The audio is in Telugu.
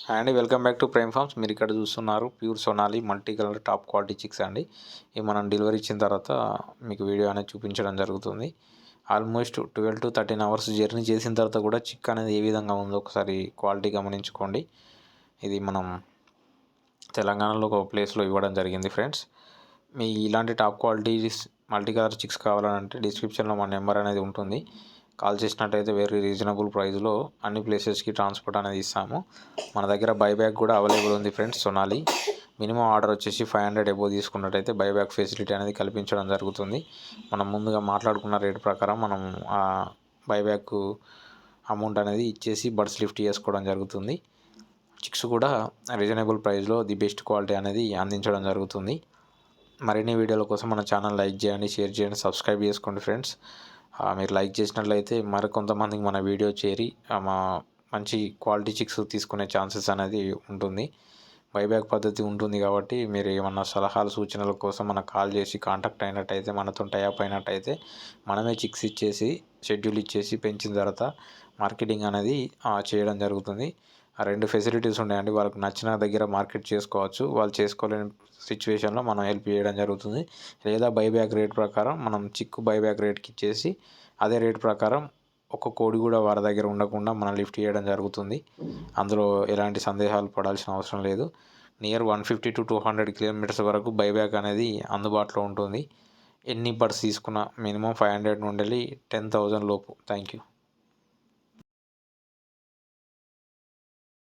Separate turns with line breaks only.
హాయ్ అండి, welcome back to Prime Farms. మీరు ఇక్కడ చూస్తున్నారు pure Sonali multi colour top quality chicks అండి. ఇవి మనం డెలివరీ ఇచ్చిన తర్వాత మీకు వీడియో అనేది చూపించడం జరుగుతుంది. ఆల్మోస్ట్ 12 to 13 అవర్స్ జర్నీ చేసిన తర్వాత కూడా చిక్ అనేది ఏ విధంగా ఉందో ఒకసారి క్వాలిటీ గమనించుకోండి. ఇది మనం తెలంగాణలో ఒక ప్లేస్లో ఇవ్వడం జరిగింది ఫ్రెండ్స్. మీ ఇలాంటి top quality multi colour chicks కావాలంటే డిస్క్రిప్షన్లో మా నెంబర్ అనేది ఉంటుంది. కాల్ చేసినట్టయితే వెరీ రీజనబుల్ ప్రైస్లో అన్ని ప్లేసెస్కి ట్రాన్స్పోర్ట్ అనేది ఇస్తాము. మన దగ్గర బైబ్యాక్ కూడా అవైలబుల్ ఉంది ఫ్రెండ్స్. సోనాలి మినిమం ఆర్డర్ వచ్చేసి 500 ఎబో తీసుకున్నట్టయితే బైబ్యాక్ ఫెసిలిటీ అనేది కల్పించడం జరుగుతుంది. మనం ముందుగా మాట్లాడుకున్న రేటు ప్రకారం మనం ఆ బైబ్యాక్ అమౌంట్ అనేది ఇచ్చేసి బర్డ్స్ లిఫ్ట్ చేసుకోవడం జరుగుతుంది. చిక్స్ కూడా రీజనబుల్ ప్రైస్లో ది బెస్ట్ క్వాలిటీ అనేది అందించడం జరుగుతుంది. మరిన్ని వీడియోల కోసం మన ఛానల్ లైక్ చేయండి, షేర్ చేయండి, సబ్స్క్రైబ్ చేసుకోండి ఫ్రెండ్స్. మీరు లైక్ చేసినట్లయితే మరికొంతమందికి మన వీడియో చేరి మా మంచి క్వాలిటీ చిక్స్ తీసుకునే ఛాన్సెస్ అనేది ఉంటుంది. బైబ్యాక్ పద్ధతి ఉంటుంది కాబట్టి మీరు ఏమన్నా సలహాలు సూచనల కోసం మనకు కాల్ చేసి కాంటాక్ట్ అయినట్టయితే, మనతో టైఅప్ అయినట్టయితే మనమే చిక్స్ ఇచ్చేసి షెడ్యూల్ ఇచ్చేసి పెంచిన తర్వాత మార్కెటింగ్ అనేది చేయడం జరుగుతుంది. ఆ రెండు ఫెసిలిటీస్ ఉన్నాయండి. వాళ్ళకి నచ్చిన దగ్గర మార్కెట్ చేసుకోవచ్చు, వాళ్ళు చేసుకోలేని సిచ్యువేషన్లో మనం హెల్ప్ చేయడం జరుగుతుంది. లేదా బైబ్యాక్ రేట్ ప్రకారం మనం చిక్కు బైబ్యాక్ రేట్కి ఇచ్చేసి అదే రేట్ ప్రకారం ఒక్క కోడి కూడా వారి దగ్గర ఉండకుండా మనం లిఫ్ట్ చేయడం జరుగుతుంది. అందులో ఎలాంటి సందేహాలు పడాల్సిన అవసరం లేదు. నియర్ 150 to 200 కిలోమీటర్స్ వరకు బైబ్యాక్ అనేది అందుబాటులో ఉంటుంది. ఎన్ని బర్డ్స్ తీసుకున్నా మినిమం 500 నుండి 10,000 లోపు. Thank you.